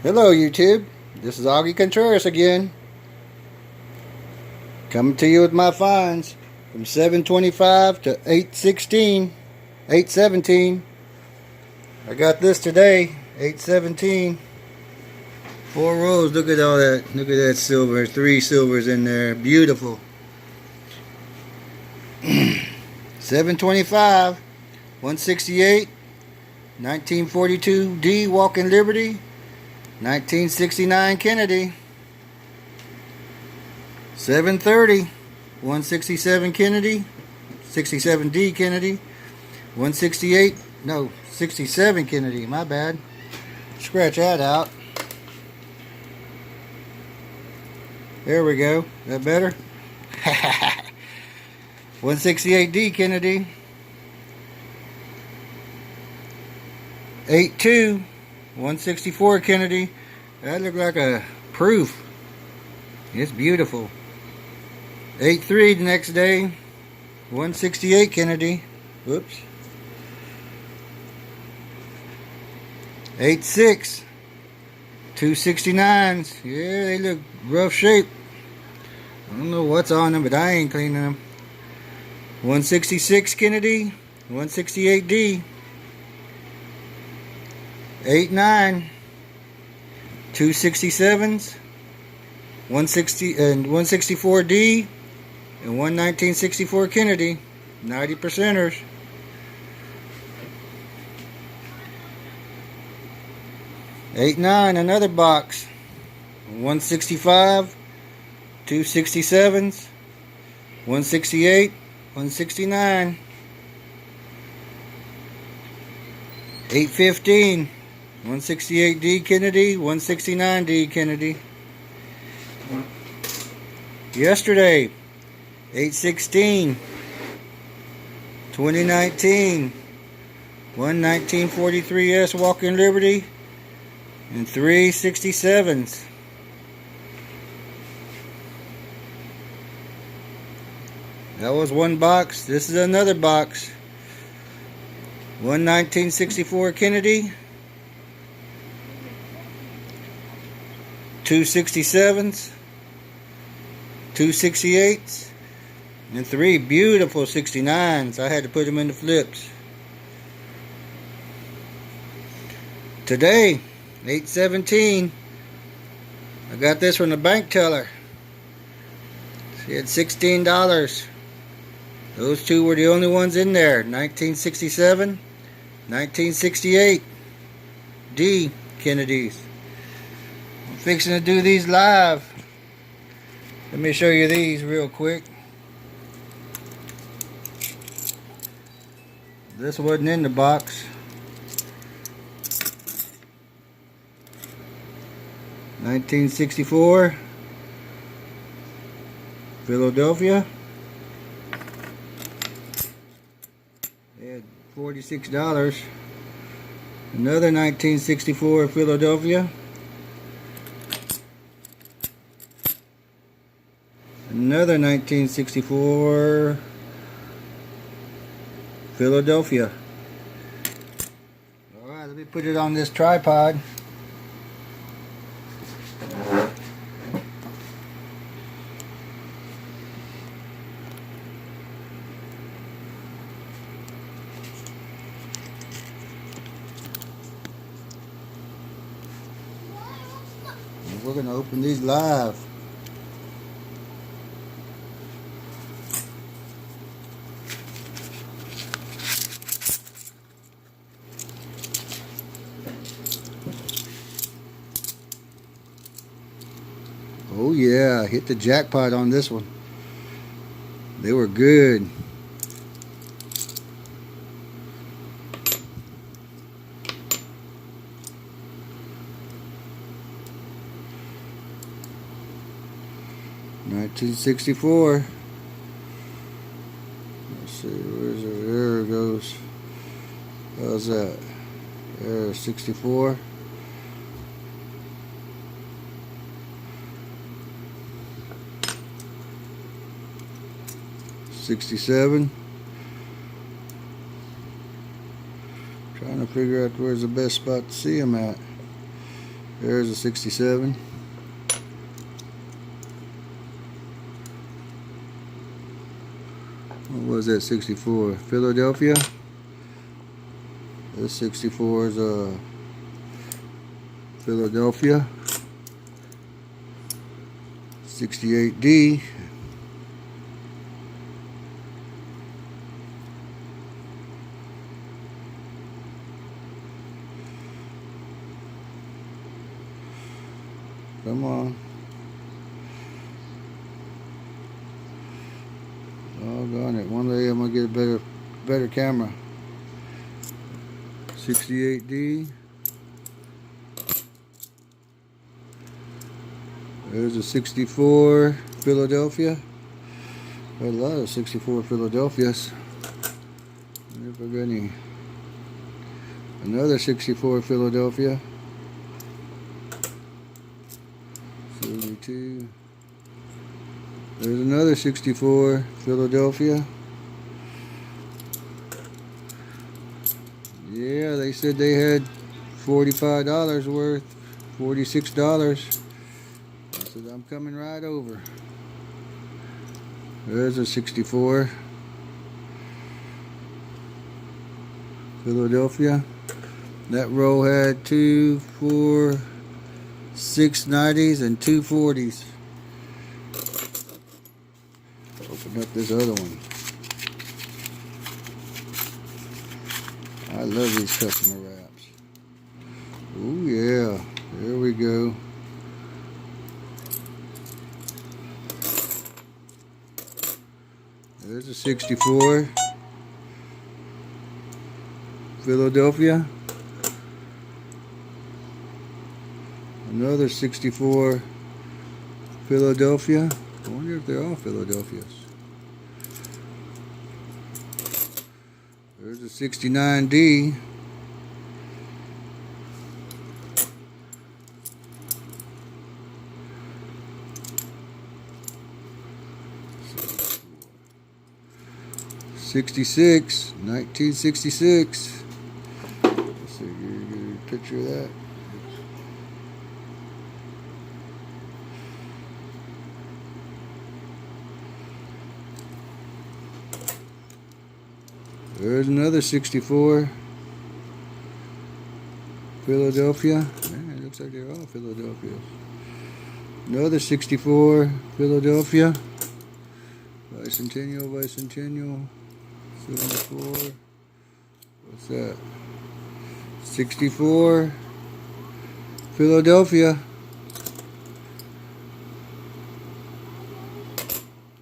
Hello YouTube, this is Augie Contreras again, coming to you with my finds from 725 to 816, 817. I got this today, 817, 4 rows. Look at all that, look at that silver, 3 silvers in there, beautiful. 725, 168, 1942 D Walking Liberty, 1969 Kennedy, 730, 167 Kennedy, 67D Kennedy, 168, no, 67 Kennedy, my bad. Scratch that out. There we go. Is that better? 168D Kennedy, 82, 164 Kennedy. That looked like a proof. It's beautiful. 83 the next day. 168 Kennedy. Whoops. 86. 269s. Yeah, they look rough shape. I don't know what's on them, but I ain't cleaning them. 166 Kennedy. 168D. 89, 267s, 160 and 164D, and 1964 Kennedy, 90 percenters. 89, another box. 165, 267s, 168, 169, 815. 168D Kennedy, 169D Kennedy. Yesterday, 816, 2019, 1943S Walking Liberty, and 367s. That was one box. This is another box. 1964 Kennedy, 267s, 268s, and 3 beautiful 69s. I had to put them in the flips. Today, 817, I got this from the bank teller. She had $16. Those 2 were the only ones in there. 1967, 1968 D Kennedys. I'm fixing to do these live. Let me show you these real quick. This wasn't in the box. 1964 Philadelphia. They had $46. Another 1964 Philadelphia. Another 1964 Philadelphia. Alright, let me put it on this tripod. We're going to open these live. Oh yeah, hit the jackpot on this one. They were good. $1964. Let's see, where's it? There it goes. How's that? There, 64. 67. Trying to figure out where's the best spot to see them at. There's a 67. What was that 64? Philadelphia. This 64 is Philadelphia. 68D. Come on. Doggone it. One day I'm gonna get a better camera. 68D. There's a 64 Philadelphia. Got a lot of 64 Philadelphias. Wonder if I got any. Another 64 Philadelphia. 72. There's another 64 Philadelphia. Yeah, they said they had $45 worth, $46. I said, I'm coming right over. There's a 64 Philadelphia. That row had 2, 4, 6 90s and 2 40s. Open up this other one. I love these customer wraps. Oh yeah, there we go. There's a 64 Philadelphia. Another 64 Philadelphia. I wonder if they're all Philadelphias. There's a 69D. '66, 1966. Let's see, get a picture of that. There's another 64 Philadelphia. Man, it looks like they're all Philadelphias. Another 64 Philadelphia. Bicentennial, Bicentennial. 74. What's that? 64 Philadelphia.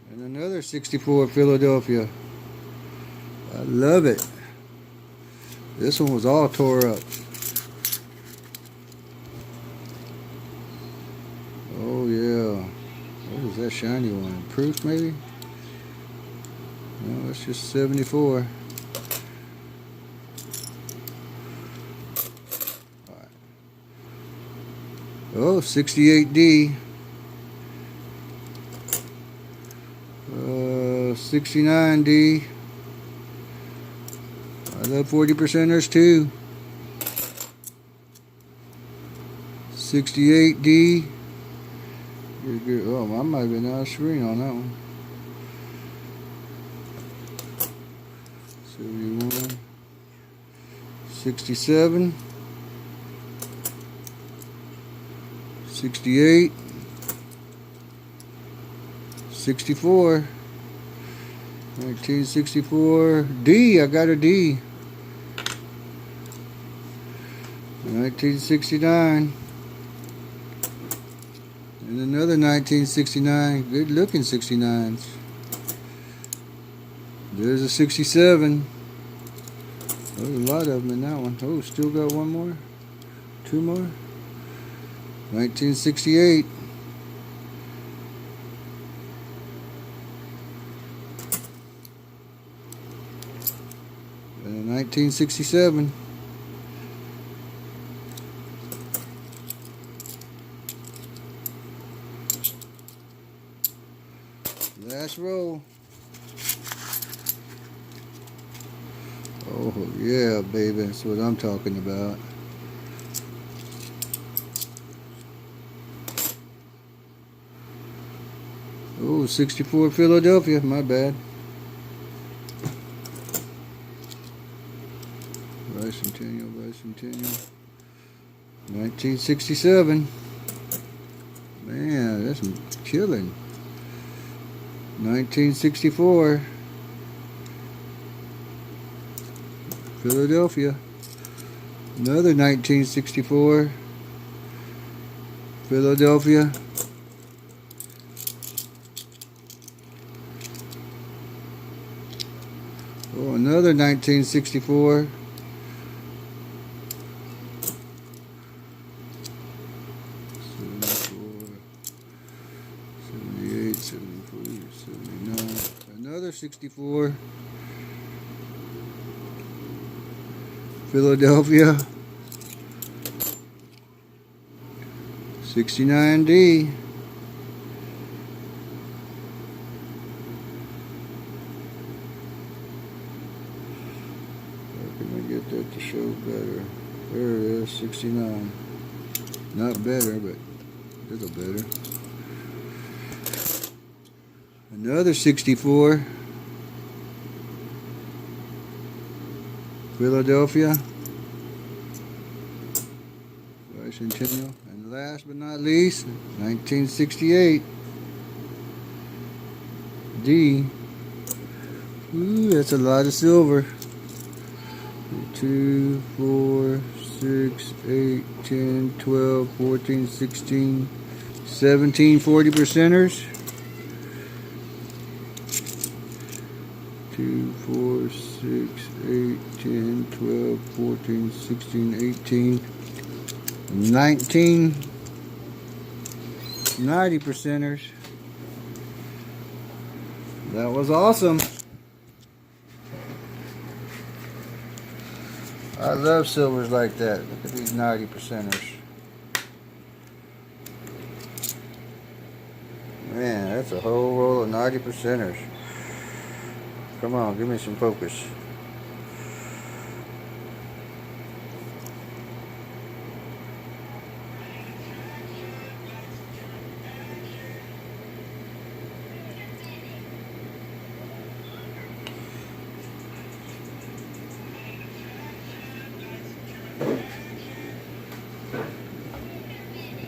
And another 64 Philadelphia. I love it. This one was all tore up. Oh yeah. What is that shiny one? Proof maybe? No, it's just 74. Alright. Oh, 68D. 69D. I love 40%ers too. 68D. Oh, I might have been out of screen on that one. 71. 67. 68. 64. 1964. D. I got a D. 1969. And another 1969. Good looking 69s. There's a 67. There's a lot of them in that one. Oh, still got one more. Two more. 1968. And 1967. Last row. Oh yeah, baby, that's what I'm talking about. Oh, 64 Philadelphia, my bad. Bicentennial. 1967. Man, that's killing. 1964. Philadelphia. Another 1964. Philadelphia. Oh, another 1964. Another 64. Philadelphia. 69D. How can we get that to show better? There it is, 69. Not better, but a little better. Another 64. Philadelphia. Bicentennial. And last but not least, 1968. D. Ooh, that's a lot of silver. 2, 4, 6, 8, 10, 12, 14, 16, 17 40%ers. 2, 4, 6, 8, 10, 12, 14, 16, 18, 19 90%ers. That was awesome. I love silvers like that. Look at these 90%ers. Man, that's a whole roll of 90%ers. Come on, give me some focus.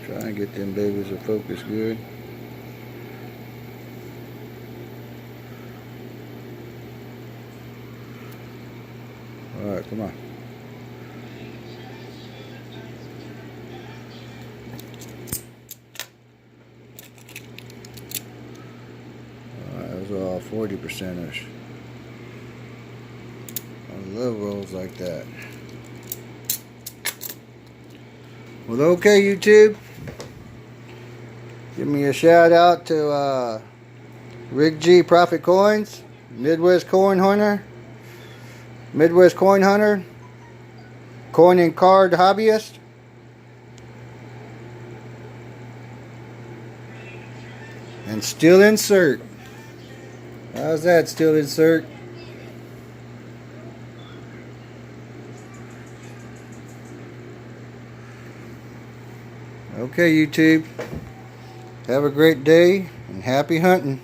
Try and get them babies to focus good. Alright, come on. Alright, those are all 40%ers. I love rolls like that. Well, okay, YouTube. Give me a shout out to Rick G Profit Coins, Midwest Coin Hunter, Coin and Card Hobbyist, and Still Insert. How's that, Still Insert? Okay, YouTube. Have a great day and happy hunting.